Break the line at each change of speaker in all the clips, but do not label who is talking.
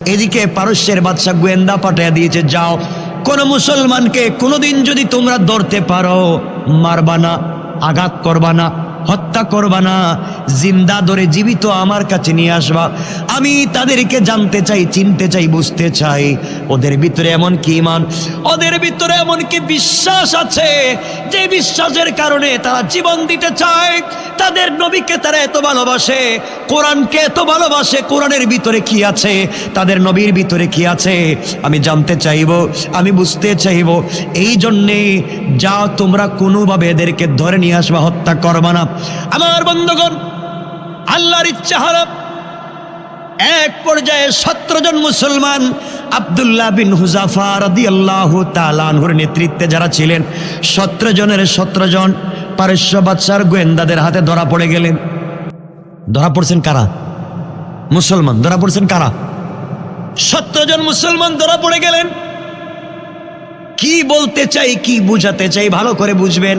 এদিকে পারস্যের বাদশা গোয়েন্দা পাঠিয়ে দিয়েছে, যাও কোন মুসলমানকে কোনোদিন যদি তোমরা ধরতে পারো, মারবা না, আঘাত করবা না, হত্যা করবা না, জিন্দা ধরে জীবিত আমার কাছে নিয়ে আসবা। আমি তাদেরকে জানতে চাই, চিনতে চাই, বুঝতে চাই ওদের ভিতরে এমন কি ঈমান, ওদের ভিতরে এমন কি বিশ্বাস আছে যে বিশ্বাসের কারণে তারা জীবন দিতে চায়। তাদের নবীকে তারা এত ভালোবাসে, কোরআনকে এত ভালোবাসে, কোরআনের ভিতরে কি আছে, তাদের নবীর ভিতরে কি আছে আমি জানতে চাইব, আমি বুঝতে চাইব। এই জন্যে যাও তোমরা কোনোভাবে এদেরকে ধরে নিয়ে আসবা, হত্যা করবা না। আমার বন্ধুগণ, আল্লাহর ইচ্ছা হলো এক পর্যায়ে 17 জন মুসলমান আব্দুল্লাহ বিন হুযাফা রাদিয়াল্লাহু তাআলা আনহুর নেতৃত্বে যারা ছিলেন 17 জনের 17 জন পারস্য বাদশার গোয়েন্দাদের হাতে ধরা পড়ে গেলেন। ধরা পড়ছেন কারা? মুসলমান। ধরা পড়ছেন কারা? 17 জন মুসলমান ধরা পড়ে গেলেন। কি বলতে চাই, কি বুঝাতে চাই ভালো করে বুঝবেন।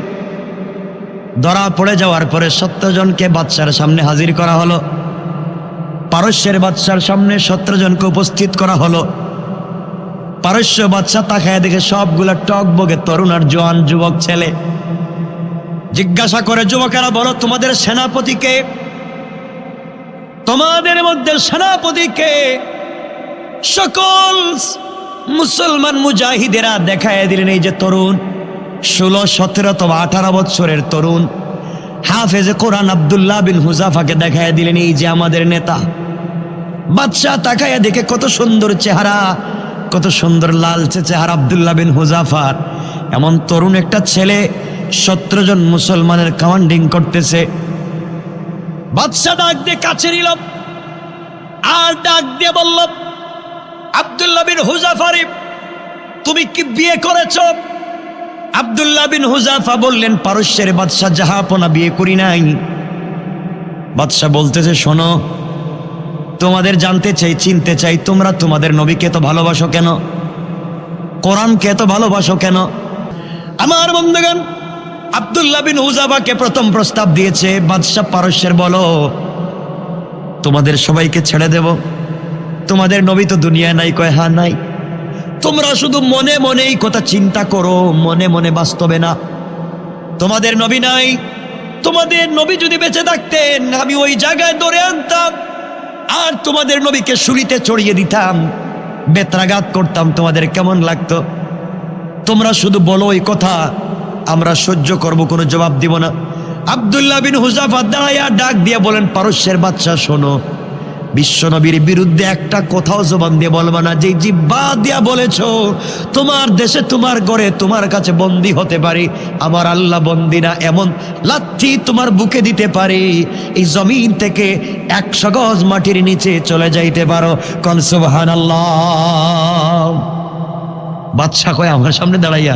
ধরা পড়ে যাওয়ার পরে 17 জনকে বাদশার সামনে হাজির করা হলো। পারস্যের বাদশার সামনে 17 জনকে উপস্থিত করা হলো। পারস্য বাদশা তাকায় দেখে সবগুলা টকবগে তরুণ আর জওয়ান যুবক ছেলে। জিজ্ঞাসা করে, যুবকেরা বলো তোমাদের সেনাপতিকে, তোমাদের মধ্যে সেনাপতিকে? সকল মুসলমান মুজাহিদেরা দেখায় দিলেন এই যে তরুণ, 16, 17 অথবা 18 বছরের তরুণ হাফেজে কোরআন আব্দুল্লাহ বিন হুযাফাকে দেখায় দিলেন এই যে আমাদের নেতা। বাদশা তাকায়া দেখে কত সুন্দর চেহারা, কত সুন্দর লালচে চেহারা আব্দুল্লাহ বিন হুযাফার। এমন তরুণ একটা ছেলে 17 জন মুসলমানের কমান্ডিং করতেছে। বাদশা ডাক দিয়ে কাছে নিল আর ডাক দিয়ে বলল, আব্দুল্লাহ বিন হুযাফা, তুমি কি বিয়ে করেছ? আব্দুল্লাহ বিন হুযাফা বললেন, পারস্যের বাদশা জাহাপনা, বিয়ে করি নাই। বাদশা বলতেছে, শোনো, তোমাদের জানতে চাই, চিনতে চাই, তোমরা তোমাদের নবীকে তো ভালোবাসো কেন? কোরআনকে এত ভালোবাসো কেন? আমার বন্ধুগণ, আব্দুল্লাহ বিন হুযাফাকে প্রথম প্রস্তাব দিয়েছে বাদশা পারস্যের, বলো তোমাদের সবাইকে ছেড়ে দেব, তোমাদের নবী তো দুনিয়ায় নাই। কয়, হ্যাঁ নাই। তোমরা শুধু মনে মনে এই কথা চিন্তা করো, মনে মনে, বাস্তবে না। তোমাদের নবী নাই, তোমাদের নবী যদি বেঁচে থাকতেন আমি ওই জায়গায় ধরে আনতাম আর তোমাদের নবীকে শুলিতে চড়িয়ে দিতাম, বেত্রাঘাত করতাম, তোমাদের কেমন লাগতো? তোমরা শুধু বলো এই কথা, আমরা সহ্য করব, কোনো জবাব দিব না। আব্দুল্লাহ বিন হুযাফা দাঁড়াইয়া ডাক দিয়ে বলেন, পারস্যের বাদশা শোনো, বিশ্বনবীর বিরুদ্ধে একটা কথাও জবান দিয়ে বলবা না। যে জিহ্বা দিয়া বলেছো তোমার দেশে, তোমার ঘরে, তোমার কাছে বন্দী হতে পারি, আমার আল্লাহ বন্দী না। এমন লাথি তোমার বুকে দিতে পারি এই জমিন থেকে 100 গজ মাটির নিচে চলে যাইতে পারো। কোন সুবহানাল্লাহ। বাদশা কয়, আমার সামনে দাঁড়াইয়া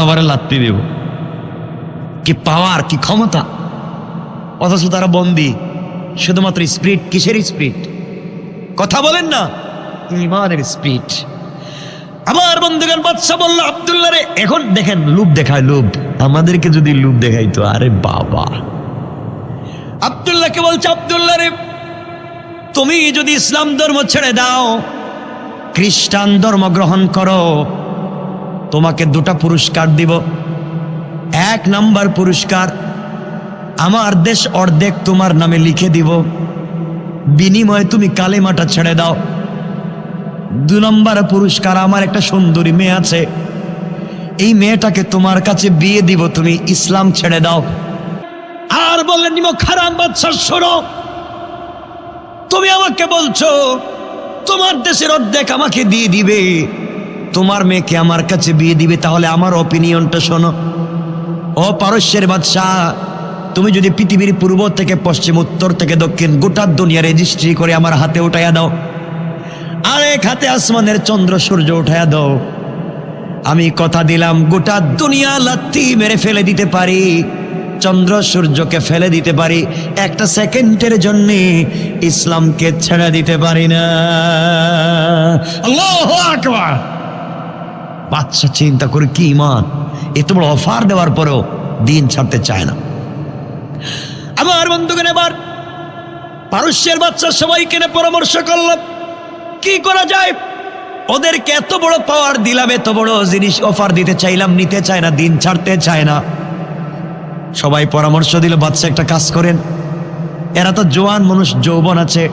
আমার লাথি দেব? কি পাওয়ার, কি ক্ষমতা! অথচ তারা বন্দী। শুধুমাত্র স্পিরিট। কিসের স্পিরিট? কথা বলেন না, ঈমানের স্পিরিট। আমার বন্ধুগণ, বাদশা বলল, আব্দুল্লাহ রে, এখন দেখেন লোভ দেখায়, লোভ। আমাদেরকে যদি লোভ দেখাইতো, আরে বাবা। আব্দুল্লাহকে বলছে, আব্দুল্লাহ রে, তুমি যদি ইসলাম ধর্ম ছেড়ে দাও, খ্রিস্টান ধর্ম গ্রহণ করো, তোমাকে 2টা পুরস্কার দিব। 1 নাম্বার পুরস্কার, আমার দেশ অর্ধেক তোমার নামে লিখে দিব, বিনিময়ে তুমি কালেমাটা ছেড়ে দাও। 2 নম্বর পুরস্কার, আমার একটা সুন্দরী মেয়ে আছে, এই মেয়েটাকে তোমার কাছে বিয়ে দিব, তুমি ইসলাম ছেড়ে দাও। আর বললেন, নিমক হারাম বাদশা, শোনো, তুমি আমাকে বলছো তোমার দেশের অর্ধেক আমাকে দিয়ে দিবে, তোমার মেয়েকে আমার কাছে বিয়ে দিবে, তাহলে আমার অপিনিয়নটা শোনো। ও পারস্যের বাদশা, তুমি যদি পৃথিবীর পূর্ব থেকে পশ্চিম, উত্তর থেকে দক্ষিণ গোটা দুনিয়া রেজিস্ট্রি করে আমার হাতে উঠাইয়া দাও, আর এক হাতে আসমানের চন্দ্র সূর্য উঠাইয়া দাও, আমি কথা দিলাম গোটা দুনিয়া লাথি মেরে ফেলে দিতে পারি, চন্দ্র সূর্যকে ফেলে দিতে পারি, 1 সেকেন্ডের জন্য ইসলামকে ছেড়ে দিতে পারি না। আল্লাহু আকবার। বাদশা চিন্তা করে, কি ঈমান! এত বড় অফার দেওয়ার পরেও দিন ছাড়তে চায় না। আমার বন্ধুগণ, এবার পারস্যের বাদশা সবাইকে পরামর্শ করল, কি করা যায়? ওদেরকে এত বড় পাওয়ার দিলাম, এত বড় জিনিস অফার দিতে চাইলাম, নিতে চায় না, দিন ছাড়তে চায় না। সবাই পরামর্শ দিল, বাদশা একটা কাজ করেন, এরা তো জোয়ান মানুষ, যৌবন আছে,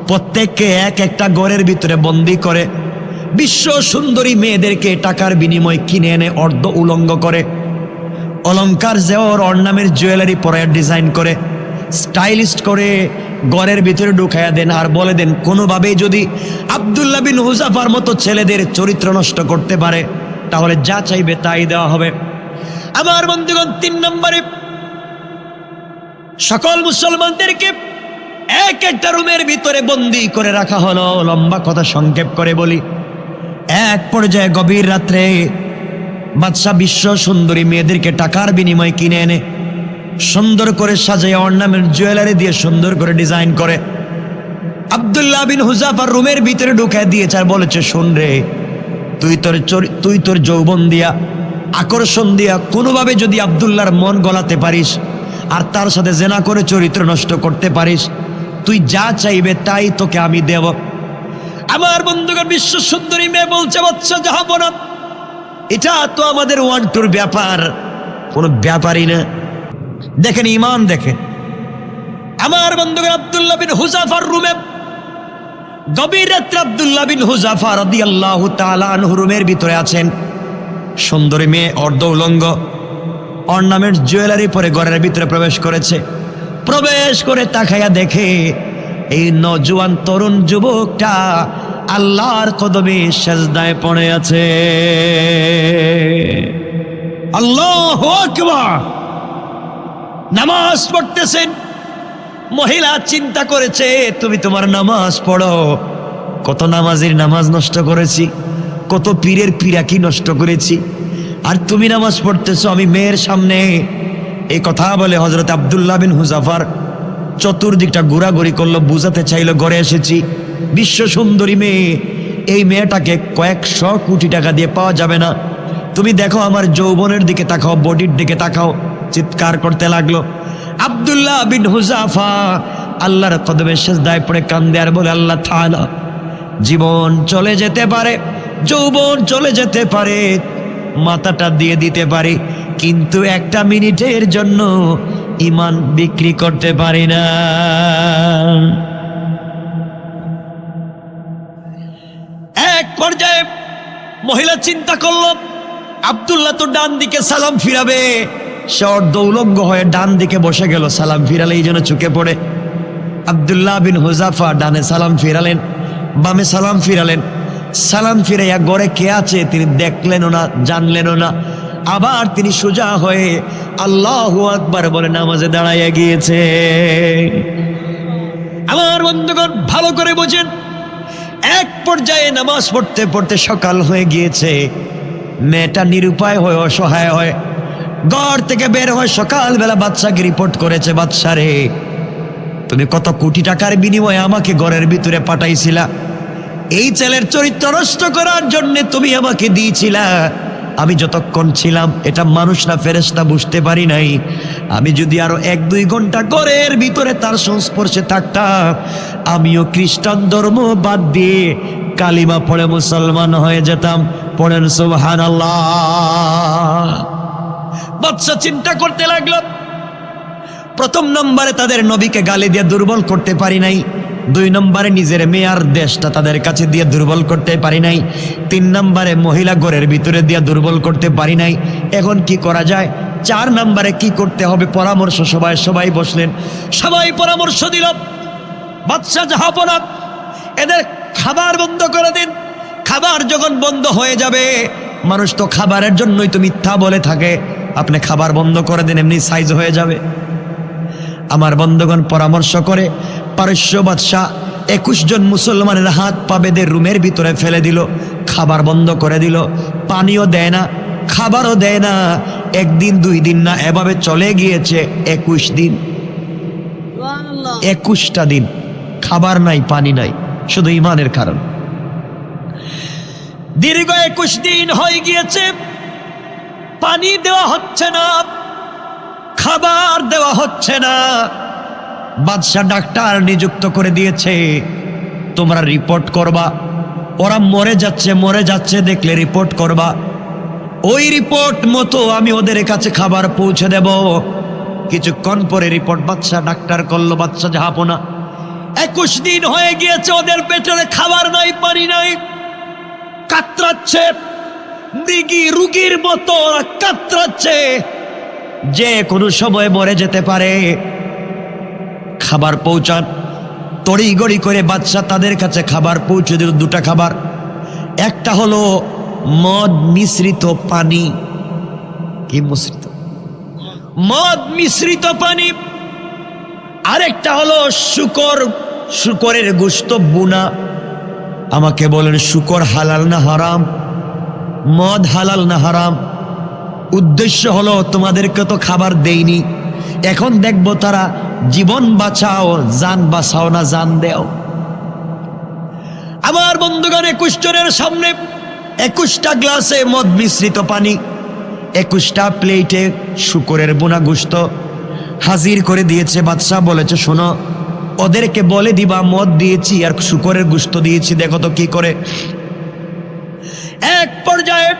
প্রত্যেককে এক একটা ঘরের ভিতরে বন্দি করে বিশ্ব সুন্দরী মেয়েদেরকে টাকার বিনিময়ে কিনে এনে অর্ধ উলঙ্গ করে, অলংকার জেওর অর্নামের জুয়েলারি পরে ডিজাইন করে স্টাইলিস্ট করে ঘরের ভিতরে ঢুকাইয়া দেন, আর বলে দেন কোনোভাবেই যদি আব্দুল্লাহ বিন হুযাফার মতো ছেলেদের চরিত্র নষ্ট করতে পারে তাহলে যা চাইবে তাই দেওয়া হবে। আমার বন্ধুগণ, 3 নম্বরে সকল মুসলমানদেরকে এক একটা রুমের ভিতরে বন্দি করে রাখা হলো। লম্বা কথা সংক্ষেপ করে বলি, এক পর্যায়ে গভীর রাত্রে বাদশা বিশ্ব সুন্দরী মেয়েদেরকে টাকার বিনিময়ে কিনে এনে সুন্দর করে সাজিয়ে অর্নামেন্ট জুয়েলারি দিয়ে সুন্দর করে ডিজাইন করে আব্দুল্লাহ বিন হুযাফার রুমের ভিতরে ঢুকায় দিয়েছে, আর বলেছে, শোন রে, তুই তোর যৌবন দিয়া, আকর্ষণ দিয়া কোনোভাবে যদি আব্দুল্লাহর মন গলাতে পারিস আর তার সাথে জেনা করে চরিত্র নষ্ট করতে পারিস, তুই যা চাইবে তাই তোকে আমি দেব। আমার বন্ধুগণ, বিশ্ব সুন্দরী মেয়ে বলছে, বাচ্চা যাবো না, এটা তো আমাদের ওয়ান টুর ব্যাপার, কোনো ব্যাপারই না। দেখেন ইমান, দেখেন। আমার বন্ধুগণ, আব্দুল্লাহ বিন হুযাফার রুমে গভীর রাত্রে আব্দুল্লাহ বিন হুযাফা রাদিয়াল্লাহু তাআলা আনহু রুমের ভিতরে আছেন। সুন্দরী মেয়ে অর্ধ উলঙ্গ, অর্নামেন্ট জুয়েলারি পরে ঘরের ভিতরে প্রবেশ করেছে। প্রবেশ করে তাকাইয়া দেখে এই নওজোয়ান তরুণ যুবকটা আল্লাহর কদমে সেজদায় পড়ে আছে। আল্লাহু আকবার, নামাজ পড়তেছেন। মহিলা চিন্তা করেছে, তুমি তোমার নামাজ পড়ো, কত নামাজের নামাজ নষ্ট করেছি, কত পীরের পীরাকি নষ্ট করেছি, আর তুমি নামাজ পড়তেছো আমি মেয়ের সামনে। এই কথা বলে হযরত আব্দুল্লাহ বিন হুযাফার চতুর্দিকটা ঘোরাঘুরি করলো, বুঝাতে চাইলো ঘরে এসেছি। বিশ্ব সুন্দরী মেয়ে, এই মেয়েটাকে কয়েকশো কোটি টাকা দিয়ে পাওয়া যাবে না, তুমি দেখো আমার যৌবনের দিকে তাকাও, বডির দিকে তাকাও। চিৎকার করতে লাগলো। আব্দুল্লাহ বিন হুযাফা আল্লাহর কদমে সিজদায় পড়ে কান্দে আর বলে, আল্লাহ তাআলা, জীবন চলে যেতে পারে, যৌবন চলে যেতে পারে, মাথাটা দিয়ে দিতে পারি, কিন্তু একটা মিনিটের জন্য ঈমান বিক্রি করতে পারি না। এক পর্যায়ে মহিলা চিন্তা করলো, আব্দুল্লাহ তো ডান দিকে সালাম ফিরাবে, সে অর্ধ উলঙ্গ হয়ে ডান দিকে বসে গেল। সালাম ফিরালে এই জন্য চুকে পড়ে। আব্দুল্লাহ বিন হুযাফা ডানে সালাম ফিরালেন, বামে সালাম ফিরালেন। সালাম ফিরাইয়া ঘরে কে আছে তিনি দেখলেনও না, জানলেনও না। আবার তিনি সোজা হয়ে আল্লাহু আকবার বলে নামাজে দাঁড়াইয়া গিয়েছে। আমার বন্ধুগণ, ভালো করে বোঝেন, এক পর্যায়ে নামাজ পড়তে পড়তে সকাল হয়ে গিয়েছে। মেয়েটা নিরুপায় হয়ে, অসহায় হয় ঘর থেকে বের হয়। সকালবেলা বাদশাকে রিপোর্ট করেছে, বাদশা রে, তুমি কত কোটি টাকার বিনিময়ে আমাকে ঘরের ভিতরে পাঠাইছিলা, এই ছেলের চরিত্র নষ্ট করার জন্য তুমি আমাকে দিয়েছিলা। আমি যতক্ষণ ছিলাম এটা মানুষ না ফেরেশতা বুঝতে পারি নাই। আমি যদি আরো 1-2 ঘন্টা ঘরের ভিতরে তার সংস্পর্শে থাকতাম, আমিও খ্রিস্টান ধর্ম বাদ দিয়ে কালিমা পড়ে মুসলমান হয়ে যেতাম। পড়েন সুবহানাল্লাহ। বাদশা চিন্তা করতে লাগলো, প্রথম নম্বরে তাদের নবীকে গালি দিয়ে দুর্বল করতে পারি নাই, 2 নম্বরে নিজের মেয়ার দেশটা তাদের কাছে দিয়ে দুর্বল করতে পারি নাই, 3 নম্বরে মহিলা ঘরের ভিতরে দিয়ে দুর্বল করতে পারি নাই। এখন কি করা যায়? 4 নম্বরে কি করতে হবে? পরামর্শ সবাই বসলেন, সবাই পরামর্শ দিল, বাদশা জাহাপনা, এদের খাবার বন্ধ করে দিন। খাবার যখন বন্ধ হয়ে যাবে, মানুষ তো খাবারের জন্যই তো মিথ্যা বলে থাকে, আপনি খাবার বন্ধ করে দিন, এমনি সাইজ হয়ে যাবে। আমার বন্ধুগণ পরামর্শ করে পারস্য বাদশা 21 জন মুসলমানের হাত পা বেঁধে রুমের ভিতরে ফেলে দিল, খাবার বন্ধ করে দিল, পানিও দেয় না, খাবারও দেয় না। 1 দিন 2 দিন না, এভাবে চলে গিয়েছে 21 দিন। 21টা দিন খাবার নাই, পানি নাই, শুধু ইমানের কারণ। দীর্ঘ 21 দিন হয়ে গিয়েছে, পানি দেওয়া হচ্ছে না, খাবার দেওয়া হচ্ছে না। বাদশা ডাক্তার নিযুক্ত করে দিয়েছে, তোমরা রিপোর্ট করবা। ওরা মরে যাচ্ছে দেখলে রিপোর্ট করবা। ওই রিপোর্ট মতো আমি ওদের কাছে খাবার পৌঁছে দেব। কিছুক্ষণ পরে রিপোর্ট বাচ্চা ডাক্তার করলো, বাচ্চা জাহাপনা। 21 দিন হয়ে গিয়েছে, ওদের পেটে খাবার নাই, পানি নাই, কাতরাচ্ছে, মৃগী রোগীর মতো কাতরাচ্ছে, যে কোনো সময় মরে যেতে পারে। খাবার পৌঁছান, তড়িঘড়ি করে বাচ্চা তাদের কাছে খাবার পৌঁছে দিল। 2টা খাবার, একটা হলো মদ মিশ্রিত পানি। কি মিশ্রিত? মদ মিশ্রিত পানি। আরেকটা হলো শুকরের গোশত বুনা। আমাকে বলেন, শুকর হালাল না হারাম? মদ হালাল না হারাম? উদ্দেশ্য হলো তোমাদেরকে তো খাবার দেইনি, এখন দেখবো তারা জীবন বাঁচাও, জান বাঁচাও না জান দেও। আমার বন্ধুগণ, 21 জনের সামনে 21টা গ্লাসে মদ মিশ্রিত পানি, 21টা প্লেটে শুকরের বোনা গোশত হাজির করে দিয়েছে। বাদশা বলেছে, শোনো, ওদেরকে বলে দিবা মদ দিয়েছি আর শুকরের গোশত দিয়েছি, দেখো তো কি করে। এক পর্যায়ে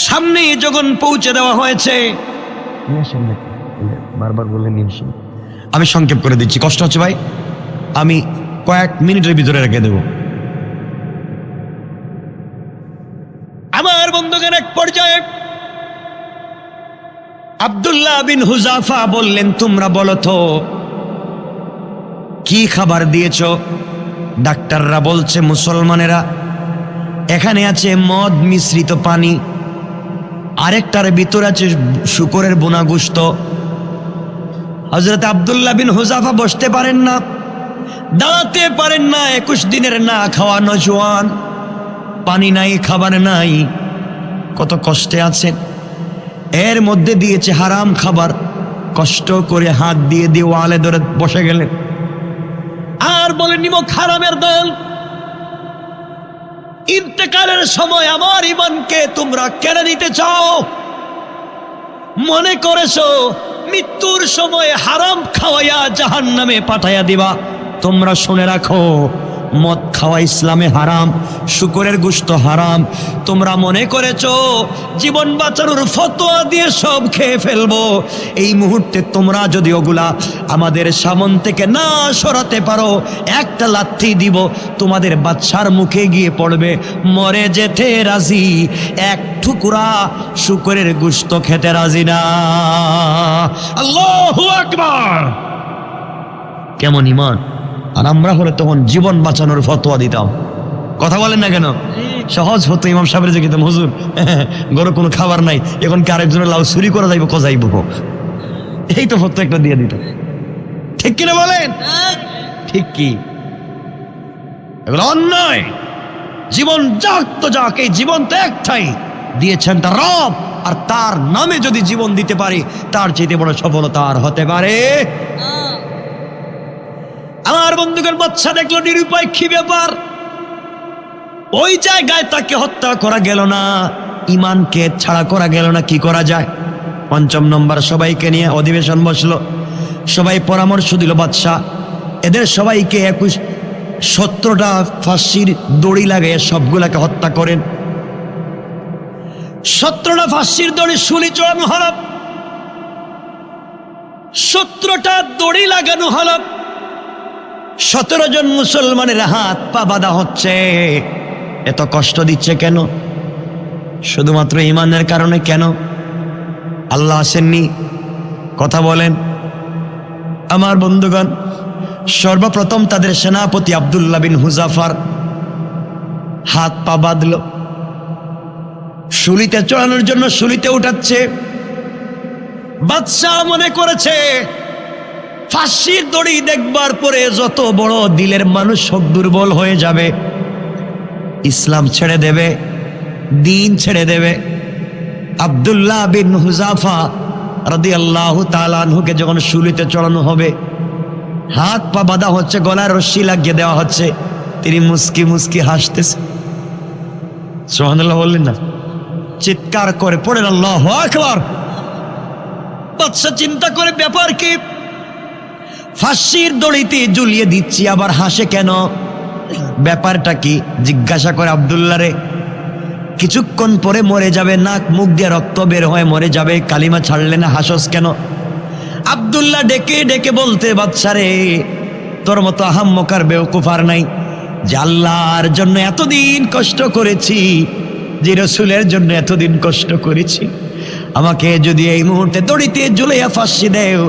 সামনে যখন পৌঁছে দেওয়া হয়েছে, বারবার বললেন আমি সংক্ষেপ করে দিচ্ছি, কষ্ট হচ্ছে ভাই, আমি কয়েক মিনিটের ভিতরে রেখে দেব। আমার বন্ধুগণ, এক পর্যায়ে আব্দুল্লাহ বিন হুজাফা বললেন, তোমরা বলো তো কি খাবার দিয়েছ? ডাক্তাররা বলছে, মুসলমানেরা, এখানে আছে মদ মিশ্রিত পানি, আরেকটার ভিতর আছে শুকরের বোনা গোশত। হযরত আব্দুল্লাহ বিন হুজাফা বসতে পারেন না, দাঁড়াতে পারেন না। 21 দিনের না খাওয়া নজওয়ান, পানি নাই, খাবার নাই, কত কষ্টে আছেন। এর মধ্যে দিয়েছে হারাম খাবার, কষ্ট করে হাত দিয়ে ওয়ালে ধরে বসে গেলেন আর বলে, নিমক হারামের দল, ইন্তেকালের সময় আমার ঈমানকে তোমরা কেড়ে নিতে চাও? মনে করেছো মৃত্যুর সময় হারাম খাওয়াইয়া জাহান্নামে পাঠাইয়া দিবা? তোমরা শুনে রাখো, মদ খাওয়া ইসলামে হারাম, শুকরের গোশত হারাম। তোমরা মনে করেছো জীবন বাঁচানোর ফতোয়া দিয়ে সব খেয়ে ফেলবো। এই মুহূর্তে তোমরা যদি ওগুলা আমাদের সামন থেকে না সরাতে পারো, একটা লাথি দিব, তোমাদের বাচ্চার মুখে গিয়ে পড়বে, মরে যেতে রাজি, এক টুকরা শুকরের গোশত খেতে রাজি না। আল্লাহু আকবার! কেমন ঈমান! আর আমরা হলে তখন জীবন বাঁচানোর ফতোয়া দিতাম। কথা বলেন না কেন? সহজ হতো, ইমাম সাহেবের যে খেতাম, হুজুর গরু কোনো খাবার নাই, এখন কি আরেকজনের লাউ চুরি করা যাইব, কজাইব, এই তো ফতোয়া একটা দিয়ে দিত। ঠিক কিনা বলেন? ঠিক কি? এগুলো অন্যায়। জীবন যাক তো যাক, এই জীবন তো একটাই, দিয়েছেন তার রব, আর তার নামে যদি জীবন দিতে পারি, তার চেয়ে বড় সফলতা আর হতে পারে। আমার বন্ধুগণ, বাচ্চা দেখলো নিরুপায়, কি ব্যাপার? ওই জায়গায় তাকে হত্যা করা গেল না, ইমানকে ছাড়া করা গেল না, কি করা যায়? 5 নম্বর, সবাইকে নিয়ে অধিবেশন বসলো, সবাই পরামর্শ দিল। বাদশা এদের সবাইকে 17টা ফাঁসির দড়ি লাগাইয়া সবগুলাকে হত্যা করেন। 17টা ফাঁসির দড়ি শুলি চড়ানো হল, 17টা দড়ি লাগানো হল। 17 জন মুসলমানের হাত পা বাঁধা হচ্ছে। এত কষ্ট দিচ্ছে কেন? শুধুমাত্র ঈমানের কারণে কেন? আল্লাহ আসেননি? কথা বলেন। আমার বন্ধুগণ, সর্বপ্রথম তাদের সেনাপতি আব্দুল্লাহ বিন হুজাফার হাত পা বাঁধল, শুলিতে চড়ানোর জন্য শুলিতে উঠাচ্ছে। বাদশা মনে করেছে ফাঁসির দড়ি দেখবার পরে যত বড় দিলের মানুষ হোক, দুর্বল হয়ে যাবে, ইসলাম ছেড়ে দেবে, দিন ছেড়ে দেবে। আব্দুল্লাহ বিন হুজাফা রাদিয়াল্লাহু তাআলা আনহুকে যখন শুলিতে চড়ানো হবে, হাত পা বাঁধা হচ্ছে, গলায় রশ্মি লাগিয়ে দেওয়া হচ্ছে, তিনি মুস্কি মুস্কি হাসতেছে। সুবহানাল্লাহ বললেন না? চিৎকার করে পড়েন আল্লাহু আকবার। বাদশা চিন্তা করে, ব্যাপার কি? ফাঁসির দড়িতে ঝুলিয়ে দিচ্ছি, আবার হাসে কেন? ব্যাপারটা কি জিজ্ঞাসা করে আব্দুল্লাহ রে। কিছুক্ষণ পরে মরে যাবে, নাক মুখ দিয়ে রক্ত বের হয়ে মরে যাবে, কালিমা ছাড়লে না, হাসস কেন? আব্দুল্লাহ ডেকে ডেকে বলতে, বাদশা রে, তোর মতো আহাম্মকার বেওকুফ আর নাই, যে আল্লাহর জন্য এতদিন কষ্ট করেছি, যে রসুলের জন্য এতদিন কষ্ট করেছি, আমাকে যদি এই মুহূর্তে দড়িতে ঝুলাইয়া ফাঁসি দেও,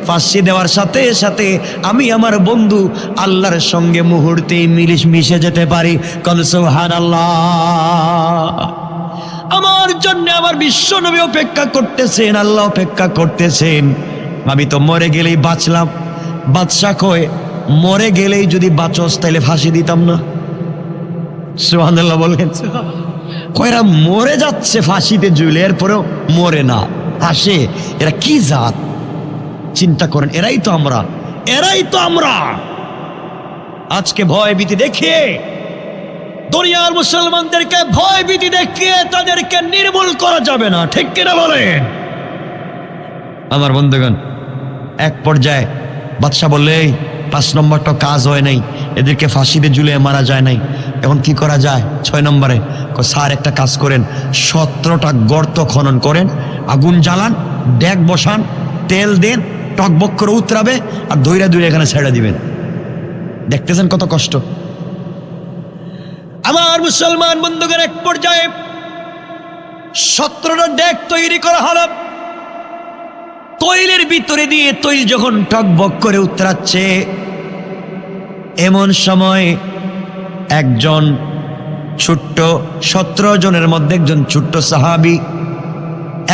ফাঁসি দেওয়ার সাথে সাথে আমি আমার বন্ধু আল্লাহর সঙ্গে মুহূর্তেই মিশে যেতে পারি। কোন সুবহানাল্লাহ। আমার জন্য আমার বিশ্ব নবী অপেক্ষা করতেছেন, আল্লাহ অপেক্ষা করতেছেন। আমি তো মরে গেলেই বাঁচলাম। বাদশা কয়, মরে গেলেই যদি বাঁচস তাহলে ফাঁসি দিতাম না। সুবহানাল্লাহ বলেন। কয়রা মরে যাচ্ছে ফাঁসিতে ঝুলে, এরপরেও মরে না, হাসে। এরা কি জাত চিন্তা করেন। এরাই তো আমরা, এরাই তো আমরা। আজকে ভয় ভীতি দেখিয়ে দুনিয়ার মুসলমানদেরকে ভয় ভীতি দেখিয়ে তাদেরকে নির্মূল করা যাবে না, ঠিক কিনা বলেন? আমার বন্ধুগণ, এক পর্যায়ে বাদশা বললে, 5 নম্বরটা কাজ হয় নাই, এদেরকে ফাঁসিতে ঝুলিয়ে মারা যায় নাই, এখন কি করা যায়? 6 নম্বরে স্যার একটা কাজ করেন, 17টা গর্ত খনন করেন, আগুন জ্বালান, ডেক বসান, তেল দেন, টকবক করে উতরাবে, আর দইরা দইরা এখানে ছেড়ে দিবেন। দেখতেছেন কত কষ্ট। আমার মুসলমান বন্ধুদের, এক পর্যায়ে 17টা ডেক তৈরি করা হলো। তৈলের ভিতরে দিয়ে তৈল যখন টকবক করে উতরাচ্ছে, এমন সময় একজন ছোট্ট 17 জনের মধ্যে একজন ছোট্ট সাহাবী,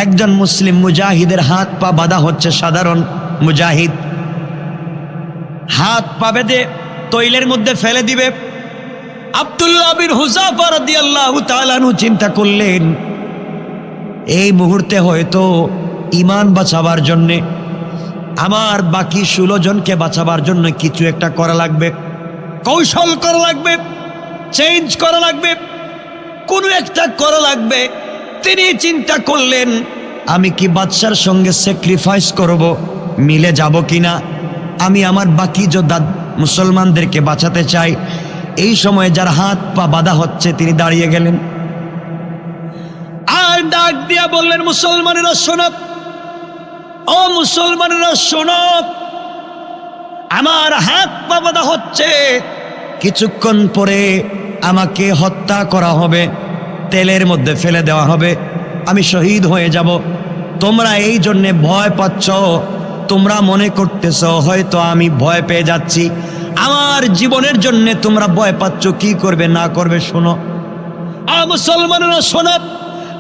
একজন মুসলিম মুজাহিদের হাত পা বাঁধা হচ্ছে। সাধারণ মুজাহিদ হাত পা বেঁধে তৈলের মধ্যে ফেলে দিবে। আব্দুল্লাহ বিন হুযাফা রাদিয়াল্লাহু তাআলা আনহু চিন্তা করলেন, এই মুহূর্তে হয়তো ঈমান বাঁচাবার জন্যে, আমার বাকি 16 জনকে বাঁচাবার জন্য কিছু একটা করা লাগবে, কৌশল করা লাগবে, চেঞ্জ করা লাগবে, কোনো একটা করা লাগবে। তিনি চিন্তা করলেন, আমি কি বাদশার সঙ্গে স্যাক্রিফাইস করব, মিলে যাব কিনা? আমি আমার বাকি যোদ্ধা মুসলমানদেরকে বাঁচাতে চাই। এই সময় যার হাত পা বাঁধা হচ্ছে তিনি দাঁড়িয়ে গেলেন, আর ডাক দিয়া বললেন, মুসলমানেরা শোনো, ও মুসলমানেরা শোনো, আমার হাত পা বাঁধা হচ্ছে, কিছুক্ষণ পরে আমাকে হত্যা করা হবে, তেলের মধ্যে ফেলে দেওয়া হবে, আমি শহীদ হয়ে যাব। তোমরা এই জন্যে ভয় পাচ্ছ, তোমরা মনে করতেছ হয়তো আমি ভয় পেয়ে যাচ্ছি, আমার জীবনের জন্যে তোমরা ভয় পাচ্ছ, কি করবে না করবে শোনো। মুসলমানেরা শোনো,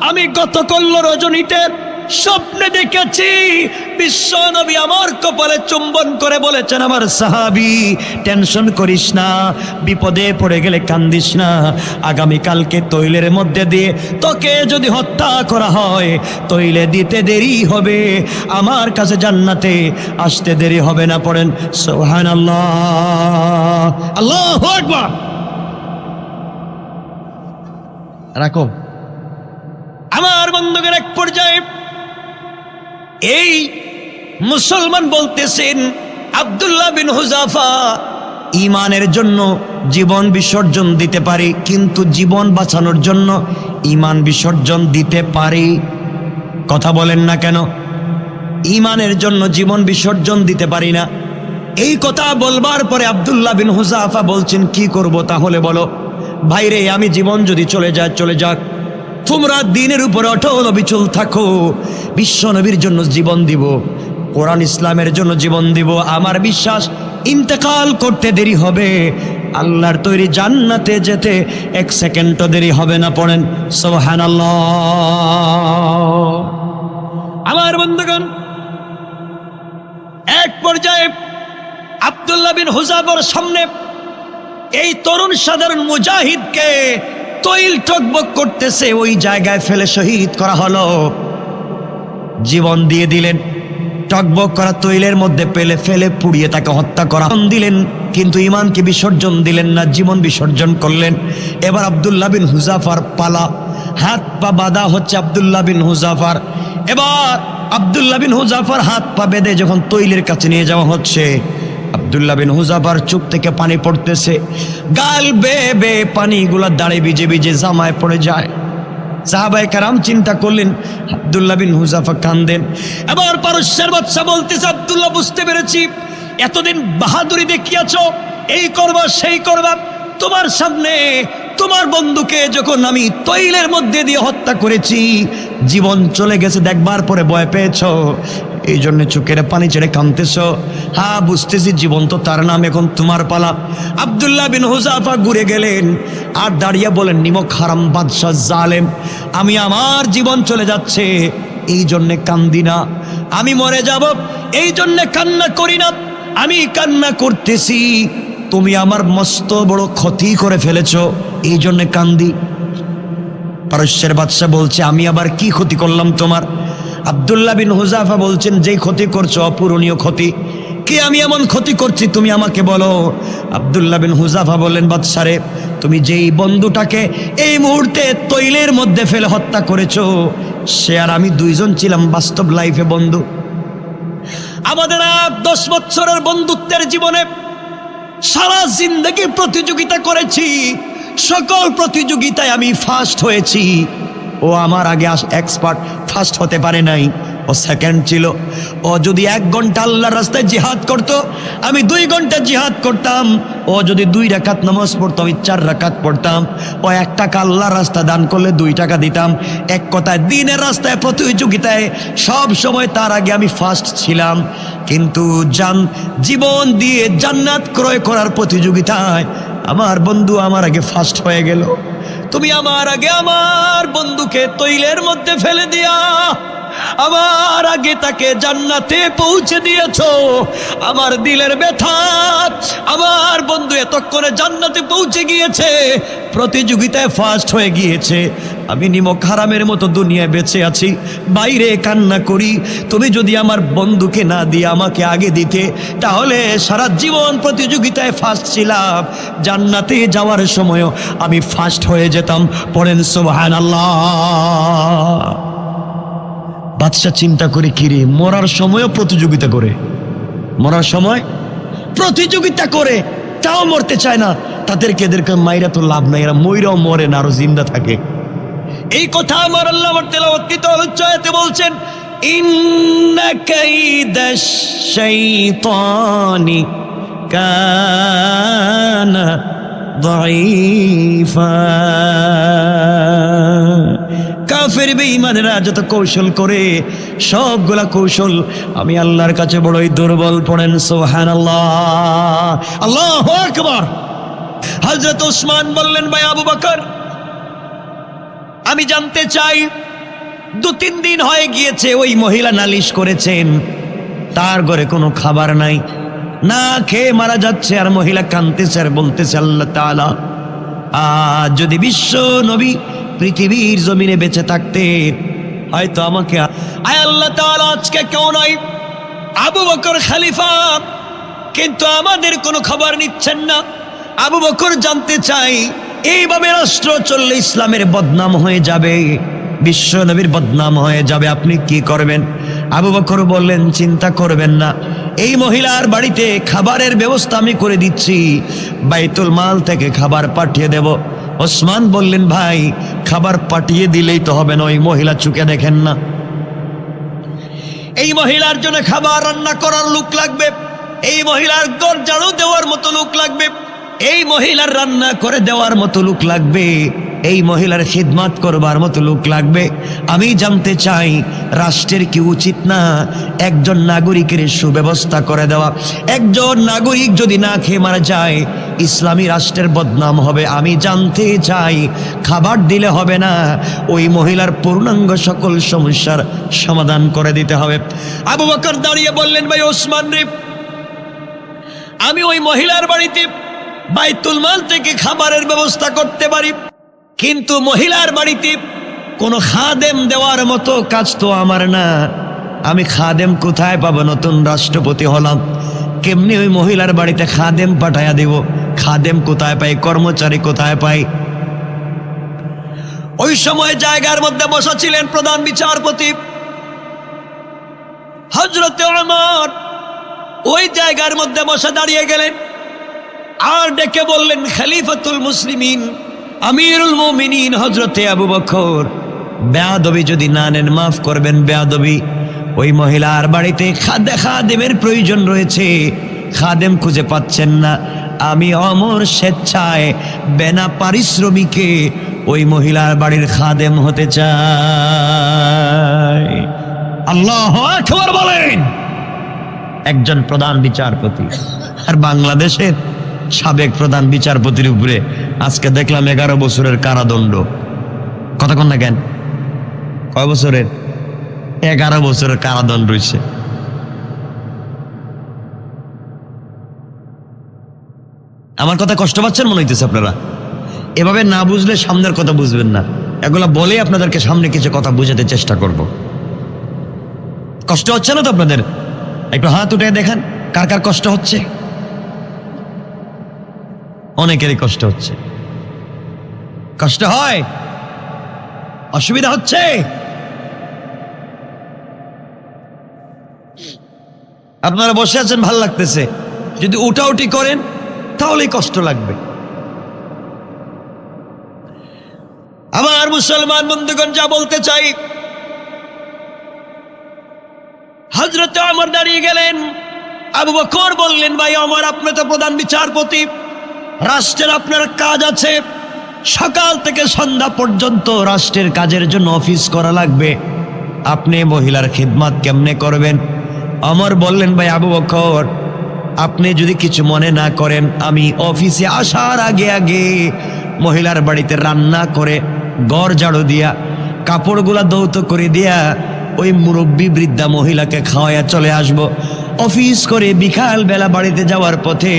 আমি গতকাল রজনীতে স্বপ্নে দেখেছি বিশ্ব নবী আমার কপালে চুম্বন করে বলেছেন, আমার সাহাবী টেনশন করিস না, বিপদে পড়ে গেলে কান্দিস না, আগামীকালকে তৈলের মধ্যে দিয়ে তোকে যদি হত্যা করা হয়, তৈলে দিতে দেরি হবে, আমার কাছে জান্নাতে আসতে দেরি হবে না। পড়েন সুবহানাল্লাহ, আল্লাহু আকবার। রাখো। আমার বন্ধুদের, এক পর্যায়ে এই মুসলমান বলতেছেন, আব্দুল্লাহ বিন হুযাফা, ঈমানের জন্য জীবন বিসর্জন দিতে পারি, কিন্তু জীবন বাঁচানোর জন্য ঈমান বিসর্জন দিতে পারি। কথা বলেন না কেন? ঈমানের জন্য জীবন বিসর্জন দিতে পারি না। এই কথা বলবার পরে আব্দুল্লাহ বিন হুযাফা বলছেন, কি করব তাহলে বলো? ভাইরে, আমি জীবন যদি চলে যায় চলে যাক, তোমরা দ্বীনের উপরে অটল অবিচল থাকো, বিশ্ব নবীর জন্য জীবন দিব, কোরআন ইসলামের জন্য জীবন দিব। আমার বিশ্বাস ইন্তেকাল করতে দেরি হবে, আল্লাহর তৈরি জান্নাতে যেতে 1 সেকেন্ডও দেরি হবে না। পড়েন সুবহানাল্লাহ। আমার বন্ধুগণ, এক পর্যায়ে আব্দুল্লাহ বিন হুযাফার সামনে এই তরুণ সাধারণ মুজাহিদকে তৈল টকবক করতেছে, ওই জায়গায় ফেলে শহীদ করা হলো। জীবন দিয়ে দিলেন, টকবক করা তৈলের মধ্যে ফেলে পুড়িয়ে তাকে হত্যা করা দিলেন, কিন্তু ঈমানকে বিসর্জন দিলেন না, জীবন বিসর্জন করলেন। এবার আব্দুল্লাহ বিন হুযাফার পালা, হাত পা বাঁধা হচ্ছে আব্দুল্লাহ বিন হুযাফার। এবার আব্দুল্লাহ বিন হুযাফার হাত পা বেঁধে যখন তৈলের কাছে নিয়ে যাওয়া হচ্ছে, আব্দুল্লাহ বিন হুযাফার চোখ থেকে পানি পড়তেছে, গাল বেয়ে বেয়ে পানিগুলা দাঁড়ে ভিজে ভিজে জামায় পড়ে যায়। সাহাবায়ে কেরাম চিন্তা করলেন আব্দুল্লাহ বিন হুযাফা কান্দেন। এবার পারস্যের বাদশা বলতেছে, আব্দুল্লাহ বুঝতে পেরেছি, এতদিন বাহাদুরি দেখিয়েছো, এই করবা সেই করবা, তোমার সামনে তোমার বন্ধুকে যখন আমি তৈলের মধ্যে দিয়ে হত্যা করেছি, জীবন চলে গেছে দেখবার পরে ভয় পেয়েছ, এই জন্য চোখের পানি ছেড়ে কাঁদতেছ। হ্যাঁ বুঝতেছি, জীবন তো তার নাম, এখন তোমার পালা। আব্দুল্লাহ বিন হুযাফা ঘুরে গেলেন আর দাঁড়িয়ে বলেন, নিমক হারাম বাদশা জালেম, আমি আমার জীবন চলে যাচ্ছে এই জন্যে কান্দি না, আমি মরে যাব এই জন্যে কান্না করি না, আমি কান্না করতেছি তুমি আমার মস্ত বড় ক্ষতি করে ফেলেছ এই জন্যে কান্দি। পারস্যের বাদশা বলছে, আমি আবার কি ক্ষতি করলাম তোমার? আব্দুল্লাহ বিন হুযাফা বলছেন, যেই ক্ষতি করছো অপূরণীয় ক্ষতি। কি আমি এমন ক্ষতি করছি তুমি আমাকে বলো। আব্দুল্লাহ বিন হুযাফা বললেন, বাদশারে, তুমি যেই বন্ধুটাকে এই মুহূর্তে তৈলের মধ্যে ফেলে হত্যা করেছো, সে আর আমি দুইজন ছিলাম বাস্তব লাইফে বন্ধু। আমাদের 10 বছরের বন্ধুত্বের জীবনে সারা জিন্দগি প্রতিযোগিতা করেছি, সকল প্রতিযোগিতায় আমি ফার্স্ট হয়েছি। ও আমার আগে এক্সপার্ট, ফার্স্ট হতে পারে নাই, ও সেকেন্ড ছিল। ও যদি 1 ঘন্টা আল্লাহর রাস্তায় জিহাদ করত, আমি 2 ঘন্টা জিহাদ করতাম। ও যদি 2 রাকাত নামাজ পড়তো, আমি 4 রাকাত পড়তাম। ও 1 টাকা আল্লাহর রাস্তা দান করলে 2 টাকা দিতাম। এক কথায় দিনের রাস্তায় প্রতিযোগিতায় সব সময় তার আগে আমি ফার্স্ট ছিলাম। কিন্তু জীবন দিয়ে জান্নাত ক্রয় করার প্রতিযোগিতায় আমার বন্ধু আমার আগে ফার্স্ট হয়ে গেল। তুমি আমার আগে আমার বন্ধুকে তৈলের মধ্যে ফেলে দিয়া আমার আগে তাকে জান্নাতে পৌঁছে দিয়েছো। আমার দিলের ব্যথা, আমার বন্ধু এতক্ষণে জান্নাতে পৌঁছে গিয়েছে, প্রতিযোগিতায় ফার্স্ট হয়ে গিয়েছে, আমি নিমক হারামের মতো দুনিয়ায় বেঁচে আছি, বাইরে কান্না করি। তুমি যদি আমার বন্ধুকে না দিয়ে আমাকে আগে দিতে, তাহলে সারা জীবন প্রতিযোগিতায় ফার্স্ট ছিলাম, জান্নাতে যাওয়ার সময়ও আমি ফার্স্ট হয়ে যেতাম। পড়েন সুবহানাল্লাহ। বাদশা চিন্তা করে, কিরে, মরার সময়ও প্রতিযোগিতা করে, মরার সময় প্রতিযোগিতা করে, তাও মরতে চায় না। এদেরকে মাইরা তো লাভ নাই, এরা মইরাও মরে না, আরো জিন্দা থাকে। এই কথা আমার আল্লাহ আমার তেলাওয়াত আয়াতে বলছেন, ইন্না কাইদাশ শাইতানি কানা দাঈফা। কাফের বেঈমানেরা যত কৌশল করে, সবগুলা কৌশল আমি আল্লাহর কাছে বড়ই দুর্বল। পড়েন সুবহানাল্লাহ, আল্লাহু আকবার। হযরত ওসমান বললেন, ভাই আবু বকর, আমি জানতে চাই, 2-3 দিন হয়ে গিয়েছে ওই মহিলা নালিশ করেছেন, তার ঘরে কোনো খাবার নাই, না খেয়ে মারা যাচ্ছে, আর মহিলা কাঁদতেছে আর বলতেছে, আল্লাহ তাআলা, আজ যদি বিশ্ব নবী পৃথিবীর জমিনে বেঁচে থাকতে হয়তো আমাকে, আয় আল্লাহ তাআলা, আজকে কেউ নাই, আবু বকর খলিফা, কিন্তু আমাদের কোনো খবর নিচ্ছেন না। আবু বকর জানতে চাই, এইভাবে রাষ্ট্র চললে ইসলামের বদনাম হয়ে যাবে, বিশ্ব নবীর বদনাম হয়ে যাবে, আপনি কি করবেন? আবু বকর বললেন, চিন্তা করবেন না, এই মহিলার বাড়িতে খাবারের ব্যবস্থা আমি করে দিচ্ছি, বাইতুল মাল থেকে খাবার পাঠিয়ে দেব। ওসমান বললেন, ভাই, খাবার পাঠিয়ে দিলেই তো হবে না, ওই মহিলা চুকে দেখেন না, এই মহিলার জন্য খাবার রান্না করার লোক লাগবে, এই মহিলার ঘর ঝাড়ু দেওয়ার মতো লোক লাগবে, এই মহিলার রান্না করে দেওয়ার মতো লোক লাগবে, এই মহিলার খিদমত করবার মতো লোক লাগবে। আমি জানতে চাই, রাষ্ট্রের কি উচিত না একজন নাগরিকের সুব্যবস্থা করে দেওয়া? একজন নাগরিক যদি না খেয়ে মারা যায়, ইসলামী রাষ্ট্রের বদনাম হবে। আমি জানতে চাই, খাবার দিলে হবে না, ওই মহিলার পূর্ণাঙ্গ সকল সমস্যার সমাধান করে দিতে হবে। আবু বকর দাঁড়িয়ে বললেন, ভাই ওসমান রে, আমি ওই মহিলার বাড়িতে বাইতুল মাল থেকে খাবারের ব্যবস্থা করতে পারি, কিন্তু মহিলার বাড়িতে কোনো খাদেম দেওয়ার মতো কাজ তো আমার না। আমি খাদেম কোথায় পাবো? নতুন রাষ্ট্রপতি হলাম, কেমনি ওই মহিলার বাড়িতে খাদেম পাঠাইয়া দেব? খাদেম কোথায় পাই? কর্মচারী কোথায় পাই? ওই সময় জায়গার মধ্যে বসা ছিলেন প্রধান বিচারপতি হযরতে ওমর। ওই জায়গার মধ্যে বসে দাঁড়িয়ে গেলেন আর ডেকে বললেন, খলিফাতুল মুসলিমিন আমিরুল মুমিনিন হযরতে আবু বকর, বেয়াদবি যদি না নেন মাফ করবেন। বেয়াদবি, ওই মহিলার বাড়িতে খাদেমের প্রয়োজন রয়েছে, খাদেম খুঁজে পাচ্ছেন না। আমি অমর স্বেচ্ছায় বিনা পারিশ্রমিকে ওই মহিলার বাড়ির খাদেম হতে চাই। আল্লাহু আকবার বলেন। একজন প্রধান বিচারপতি, আর বাংলাদেশের সাবেক প্রধান বিচারপতির উপরে আজকে দেখলাম 11 বছরের কারাদণ্ড। কতক্ষণ না কেন, কয় বছরের? 11 বছরের কারাদণ্ড রয়েছে। আমার কথা কষ্ট পাচ্ছেন মনে হইতেছে আপনারা? এভাবে না বুঝলে সামনের কথা বুঝবেন না। এগুলা বলে আপনাদেরকে সামনে কিছু কথা বুঝাতে চেষ্টা করব। কষ্ট হচ্ছে না তো আপনাদের? একটু হাত উঠে দেখেন কার কার কষ্ট হচ্ছে। অনেকেরই কষ্ট হচ্ছে। কষ্ট হয়, অসুবিধা হচ্ছে। আপনারা বসে আছেন, ভাল লাগতেছে। যদি উঠাউঠি করেন তাহলেই কষ্ট লাগবে। আমার মুসলমান বন্ধুগণ, যা বলতে চাই, হযরত ওমর দাঁড়িয়ে গেলেন। আবু বকর বললেন, ভাই ওমর, আপনি তো প্রধান বিচারপতি, রাষ্ট্রের আপনার কাজ আছে, সকাল থেকে সন্ধ্যা পর্যন্ত রাষ্ট্রের কাজের জন্য অফিস করা লাগবে, আপনি মহিলার খিদমত কেমনে করবেন? ওমর বললেন, ভাই আবু বকর, আপনি যদি কিছু মনে না করেন, আমি অফিসে আসার আগে আগে মহিলার বাড়িতে রান্না করে ঘর ঝাড়ু দিয়া কাপড়গুলা দৌত করে দিয়া ওই মুরব্বী বৃদ্ধা মহিলাকে খাওয়াইয়া চলে আসব। অফিস করে বিকাল বেলা বাড়িতে যাওয়ার পথে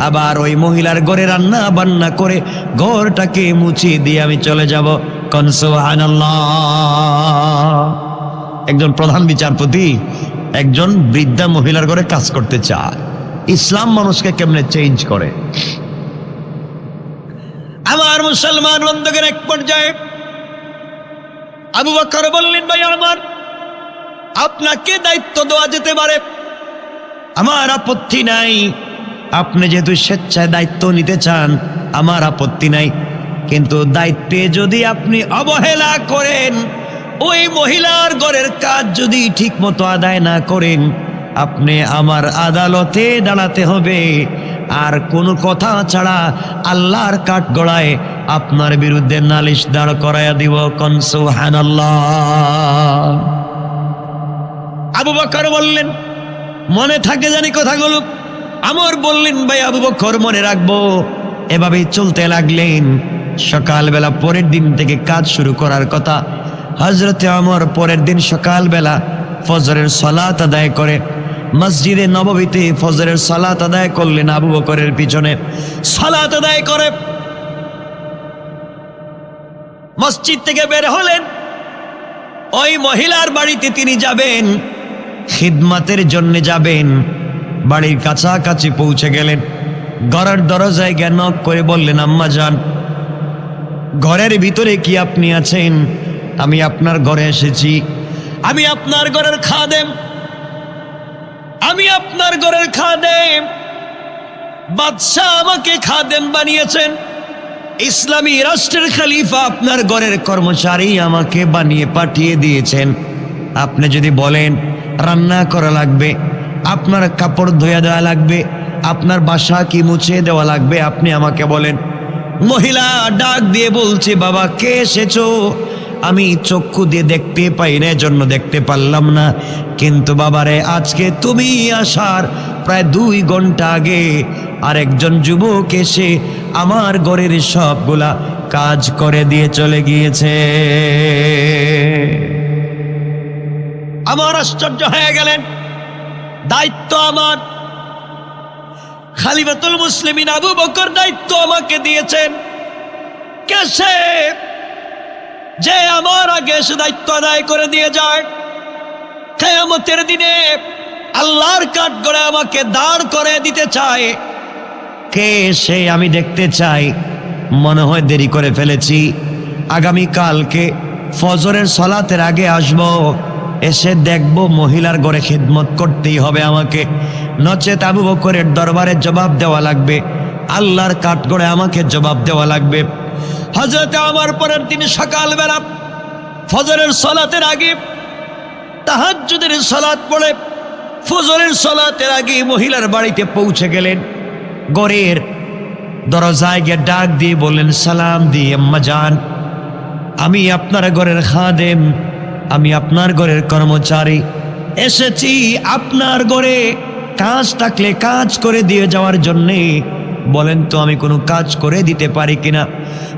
আবার ওই মহিলার ঘরে রান্না বান্না করে ঘরটাকে মুছিয়ে দিয়ে আমি চলে যাব। কোন সুবহানাল্লাহ। একজন প্রধান বিচারপতি একজন বৃদ্ধা মহিলার ঘরে কাজ করতে চায়। ইসলাম মানুষকে কেমনে চেঞ্জ করে। আমার মুসলমান বন্ধুদের, এক পর্যায়ে আবু বকর বললেন, ভাই আমার, আপনাকে দায়িত্ব দেওয়া যেতে পারে, আমার আপত্তি নাই। আপনি যেহেতু স্বেচ্ছায় দায়িত্ব নিতে চান, আমার আপত্তি নাই। কিন্তু দায়িত্বে যদি আপনি অবহেলা করেন, ওই মহিলার ঘরের কাজ যদি ঠিক মতো আদায় না করেন, আপনি আমার আদালতে দাঁড়াতে হবে। আর কোনো কথা ছাড়া আল্লাহর কাঠগড়ায় আপনার বিরুদ্ধে নালিশ দাঁড় করাইয়া দিব। কোন সুবহানাল্লাহ। আবু বকর বললেন, মনে থাকে জানি কথাগুলো। ওমর বললেন, ভাই আবু বকর, মনে রাখবো। এভাবেই চলতে লাগলেন। সকালবেলা পরের দিন থেকে কাজ শুরু করার কথা। হযরতে ওমর পরের দিন সকালবেলা ফজরের সালাত আদায় করে মসজিদে নববীতে ফজরের সালাত আদায় করলেন। আবু বকরের পিছনে সালাত আদায় করে মসজিদ থেকে বের হলেন। ওই মহিলার বাড়িতে তিনি যাবেন, খিদমতের জন্য যাবেন। বাড়ির কাছাকাছি পৌঁছে গেলেন। ঘরের দরজায় গিয়ে নক করে বললেন, আম্মা জান, ঘরের ভিতরে কি আপনি আছেন? আমি আপনার ঘরে এসেছি। আমি আপনার ঘরের খাদেম, আমি আপনার ঘরের খাদেম। বাদশাহ আমাকে খাদেম বানিয়েছেন। ইসলামী রাষ্ট্রের খলিফা আপনার ঘরের কর্মচারী আমাকে বানিয়ে পাঠিয়ে দিয়েছেন। আপনি যদি বলেন রান্না করা লাগবে, আপনার কাপড় ধুয়ে দেওয়া লাগবে, আপনার বাসা কি মুছে দেওয়া লাগবে, আপনি আমাকে বলেন। মহিলা ডাক দিয়ে বলছে, বাবা কে এসেছো? আমি চক্ষু দিয়ে দেখতে পাই না, এজন্য দেখতে পারলাম না। কিন্তু বাবারে, আজকে তুমি আসার প্রায় 2 ঘন্টা আগে আরেকজন যুবক এসে আমার ঘরের সবগুলা কাজ করে দিয়ে চলে গিয়েছে। আমার আশ্চর্য হয়ে গেলেন। দায়িত্ব আমার, খলিফাতুল মুসলিমিন আবু বকর দায়িত্ব আমাকে দিয়েছেন। কে সে যে আমার আগে এসে দায়িত্ব আদায় করে দিয়ে যায়? কিয়ামতের দিনে আল্লাহর কাঠগড়ে আমাকে দাঁড় করে দিতে চায়। কে সে আমি দেখতে চাই। মনে হয় দেরি করে ফেলেছি। আগামী কালকে ফজরের সালাতের আগে আসব। এসে দেখব মহিলার ঘরে খিদমত করতেই হবে আমাকে, নচেত আবু বকরের দরবারে জবাব দেওয়া লাগবে, আল্লাহর কাঠগড়ে আমাকে জবাব দেওয়া লাগবে। হযরতে ওমর পরের দিন সকালবেলা ফজরের সালাতের আগে তাহাজ্জুদের সালাত পড়ে ফজরের সালাতের আগে মহিলার বাড়িতে পৌঁছে গেলেন। ঘরের দরজায় গিয়ে ডাক দিয়ে বললেন, সালাম দিয়ে, আম্মা জান, আমি আপনার ঘরের খাদেম, আমি আপনার ঘরের কর্মচারী, এসেছি আপনার ঘরে কাজ থাকলে কাজ করে দিয়ে যাওয়ার জন্যে, বলেন তো আমি কোনো কাজ করে দিতে পারি কিনা।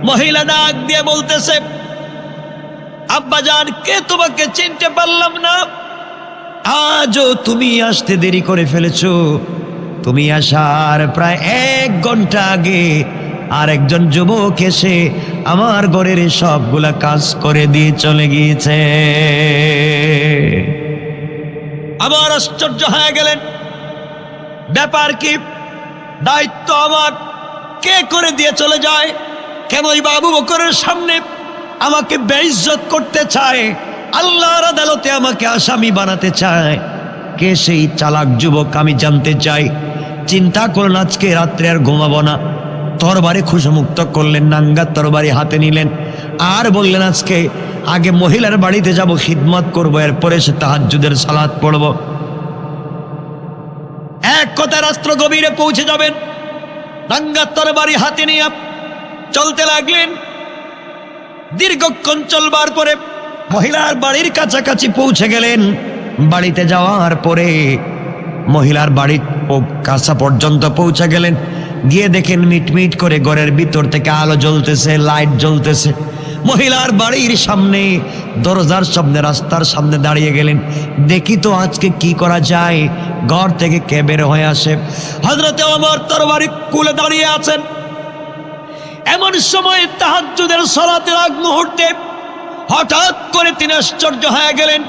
মহিলা ডাক দিয়ে বলতেছে, আব্বা জান, কে তোমাকে চিনতে পারলাম না, আজও তুমি আসতে দেরি করে ফেলেছো, তুমি আসার প্রায় 1 ঘন্টা আগে আরেকজন যুবক এসে আমার ঘরের সবগুলা কাজ করে দিয়ে চলে গিয়েছে। আবার আশ্চর্য হয়ে গেলেন, ব্যাপার কি, দায়িত্ব আমার, কে করে দিয়ে চলে যায়, কেন এই আবু বকরের সামনে আমাকে বেইজ্জত করতে চায়, আল্লাহর আদালতে আমাকে আসামি বানাতে চায়, কে সেই চালাক যুবক আমি জানতে চাই। চিন্তা করলেন আজকে রাত্রে আর ঘুমাবো না, তরবারি খুশমুক্ত করলেন, নাঙ্গা তরবারি হাতে নিলেন, আর বললেন আজকে আগে মহিলার বাড়িতে যাব, খিদমত করব, এরপরে সে তাহাজ্জুদের সালাত পড়ব। এক কথা রাত্র গভীরে পৌঁছে যাবেন, নাঙ্গা তরবারি হাতে নিয়ে চলতে লাগলেন। দীর্ঘক্ষণ চলবার পরে মহিলার বাড়ির কাছাকাছি পৌঁছে গেলেন। বাড়িতে যাওয়ার পরে মহিলার বাড়ির কাছা পর্যন্ত পৌঁছে গেলেন, গিয়ে দেখেন মিটমিট করে ঘরের ভিতর থেকে আলো জ্বলতেছে, লাইট জ্বলতেছে। মহিলার বাড়ির সামনে, দরজার সামনে, রাস্তার সামনে দাঁড়িয়ে গেলেন, দেখি তো আজকে কি করা যায়। ঘর থেকে কে বের হয়ে আসে, হযরতে ওমর তরবারি কুলে দাঁড়িয়ে আছেন। এমন সময় তাহাজ্জুদের সালাতের আগ মুহূর্তে হঠাৎ করে তিনি আশ্চর্য হয়ে গেলেন,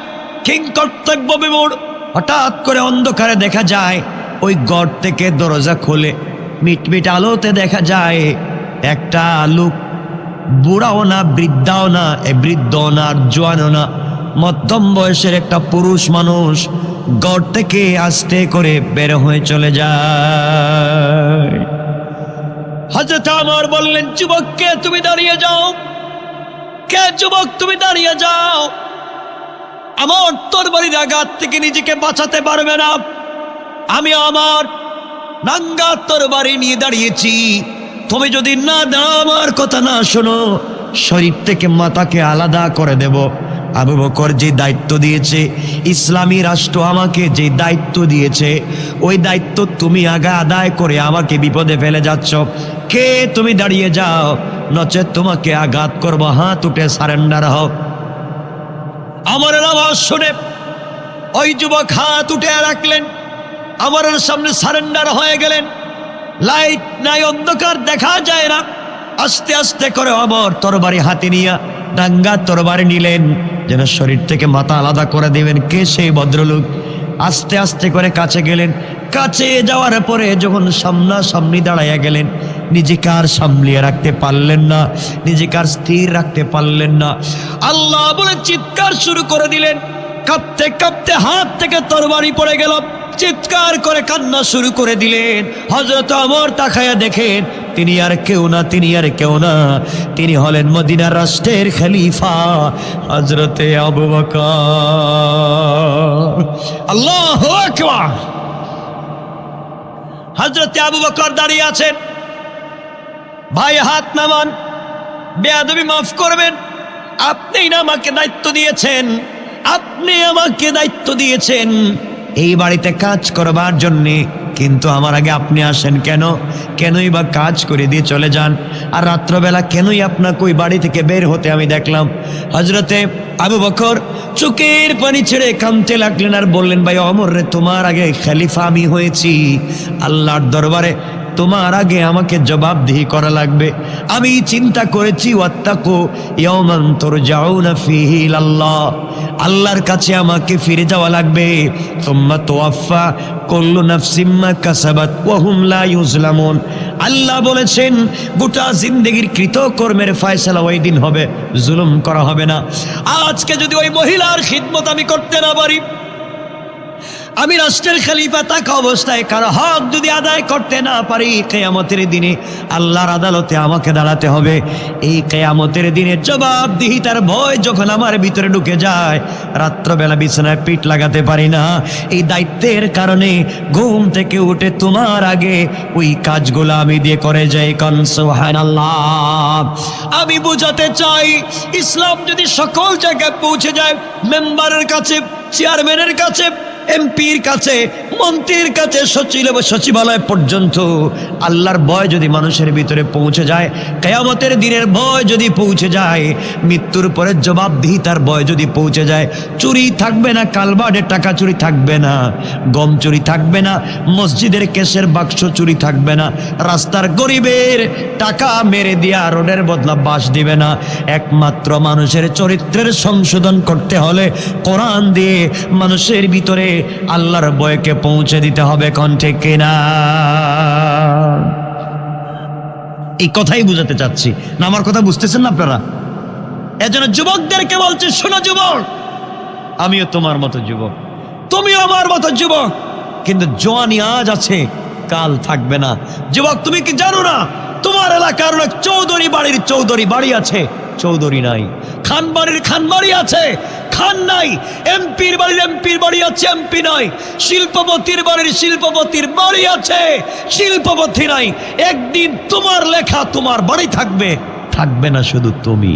কিংকর্তব্য বিমূঢ়। হঠাৎ করে অন্ধকারে দেখা যায় ওই ঘর থেকে দরজা খুলে মিটমিট আলোতে দেখা যায় একটা লোক, বুড়াও না, বৃদ্ধাও না, বৃদ্ধও না, জোয়ানও না, মধ্যম বয়সের একটা পুরুষ মানুষ ঘর থেকে আস্তে করে বের হয়ে চলে যায়। হযরত ওমর বললেন, যুবক, কে তুমি দাঁড়িয়ে যাও, কে যুবক তুমি দাঁড়িয়ে যাও, আমার তরবারির আঘাত থেকে নিজেকে বাঁচাতে পারবে না, আমি আমার নাঙ্গা তরবারি নিয়ে দাঁড়িয়েছি, তুমি যদি না দাও, আমার কথা না শোনো, শরীর থেকে মাথাকে আলাদা করে দেব। আবু বকর যে দায়িত্ব দিয়েছে, ইসলামী রাষ্ট্র আমাকে যে দায়িত্ব দিয়েছে, ওই দায়িত্ব তুমি আগে আদায় করে আমাকে বিপদে ফেলে যাচ্ছ, কে তুমি দাঁড়িয়ে যাও, নচেত তোমাকে আঘাত করবো, হাত উঠে সারেন্ডার হও। আমার আওয়াজ শুনে ওই যুবক হাত উঠে রাখলেন, আমার সামনে সারেন্ডার হয়ে গেলেন। লাইট নাই, অন্ধকার, দেখা যায় না। আস্তে আস্তে করে ওমর তরবারি হাতে নিয়ে নাঙ্গা তরবারি নিলেন, যেন শরীর থেকে মাথা আলাদা করে দিবেন। কে সেই ভদ্রলোক? আস্তে আস্তে করে কাছে গেলেন। কাছে যাওয়ার পরে যখন সামনাসামনি দাঁড়াইয়া গেলেন, নিজেকে আর সামলিয়ে রাখতে পারলেন না, নিজেকে আর স্থির রাখতে পারলেন না। আল্লাহ বলে চিৎকার শুরু করে দিলেন। কাঁপতে কাঁপতে হাত থেকে তরবারি পড়ে গেল, চিৎকার করে কান্না শুরু করে দিলেন। হযরত ওমর তাকায়া দেখেন, তিনি আর কেউ না, তিনি আর কেউ না, তিনি হলেন মদিনার রাষ্ট্রের খলিফা হযরতে আবু বকর। আল্লাহু আকবার। হযরতে আবু বকর দাঁড়িয়ে আছেন। ভাই, হাত নামান, বেয়াদবি মাফ করবেন, আপনি না আমাকে দায়িত্ব দিয়েছেন, আপনি আমাকে দায়িত্ব দিয়েছেন এই বাড়িতে কাজ করবার জন্যে, কিন্তু আমার আগে আপনি আসেন কেন? কেনই বা কাজ করে দিয়ে চলে যান? আর রাত্রবেলা কেনই আপনাকে ওই বাড়ি থেকে বের হতে আমি দেখলাম? হযরতে আবু বকর চোখের পানি ছেড়ে কাঁদতে লাগলেন আর বললেন, ভাই ওমর রে, তোমার আগে খলিফা আমি হয়েছি, আল্লাহর দরবারে তোমার আগে আমাকে জবাবদিহি করা লাগবে। আমি চিন্তা করেছি ওয়াত্তাকু ইয়াওমান তুরজাউনা ফীহি ইলাল্লাহ, আল্লাহর কাছে আমাকে ফিরে যাওয়া লাগবে। সুম্মা তুওয়াফা কুল্লু নাফসিম মা কাসাবাত ওয়া হুম লা ইউজলামুন। আল্লাহ বলেছেন গোটা জিন্দেগির কৃতকর্মের ফয়সালা ওই দিন হবে, জুলুম করা হবে না। আজকে যদি ওই মহিলার খিদমত আমি করতে না পারি, আমি রাষ্ট্রের খলিফা থাকা অবস্থায় কারো হক যদি আদায় করতে না পারি, কিয়ামতের দিনে আল্লাহর আদালতে আমাকে দাঁড়াতে হবে। এই কিয়ামতের দিনে জবাবদিহিতার ভয় যখন আমার ভিতরে ঢুকে যায়, রাত্রবেলা বিছানায় পিঠ লাগাতে পারি না। এই দায়িত্বের কারণে ঘুম থেকে উঠে তোমার আগে ওই কাজগুলো আমি দিয়ে করে যাই। কোন সুবহানাল্লাহ। আমি বুঝাতে চাই, ইসলাম যদি সকল জায়গায় পৌঁছে যায়, মেম্বারের কাছে, চেয়ারম্যানের কাছে, এমপির কাছে, মন্ত্রীর কাছে, সচিবালয় পর্যন্ত আল্লাহর ভয় যদি মানুষের ভিতরে পৌঁছে যায়, কিয়ামতের দিনের ভয় যদি পৌঁছে যায়, মৃত্যুর পরে জবাবদিহিতার ভয় যদি পৌঁছে যায়, চুরি থাকবে না, কালবাডে টাকা চুরি থাকবে না, গম চুরি থাকবে না, মসজিদের কেশের বাক্স চুরি থাকবে না, রাস্তার গরিবের টাকা মেরে দিয়া রোডের বদলা বাস দিবে না। একমাত্র মানুষের চরিত্রের সংশোধন করতে হলে কোরআন দিয়ে মানুষের ভিতরে আল্লাহর ভয়কে পৌঁছে দিতে হবে। কোন ঠিক কিনা? এই কথাই বুঝাতে চাচ্ছি না, আমার কথা বুঝতেছেন না আপনারা? এজন্য যুবকদেরকে বলছে, শোনো যুবক, আমিও তোমার মতো যুবক, তুমিও আমার মতো যুবক, কিন্তু জওয়ানি আজ আছে, কাল থাকবে না। যুবক, তুমি কি জানো না তোমার এলাকার অনেক চৌধুরী বাড়ির চৌধুরী বাড়ি আছে, চৌধুরী নাই। খান বাড়ির খান বাড়ি আছে, খান নাই। এমপির বাড়ির এমপির বাড়ি আছে, এমপি নাই। শিল্পপতির বাড়ির শিল্পপতির বাড়ি আছে, শিল্পপতি নাই। একদিন তোমার লেখা তোমার বাড়ি থাকবে, থাকবে না শুধু তুমি।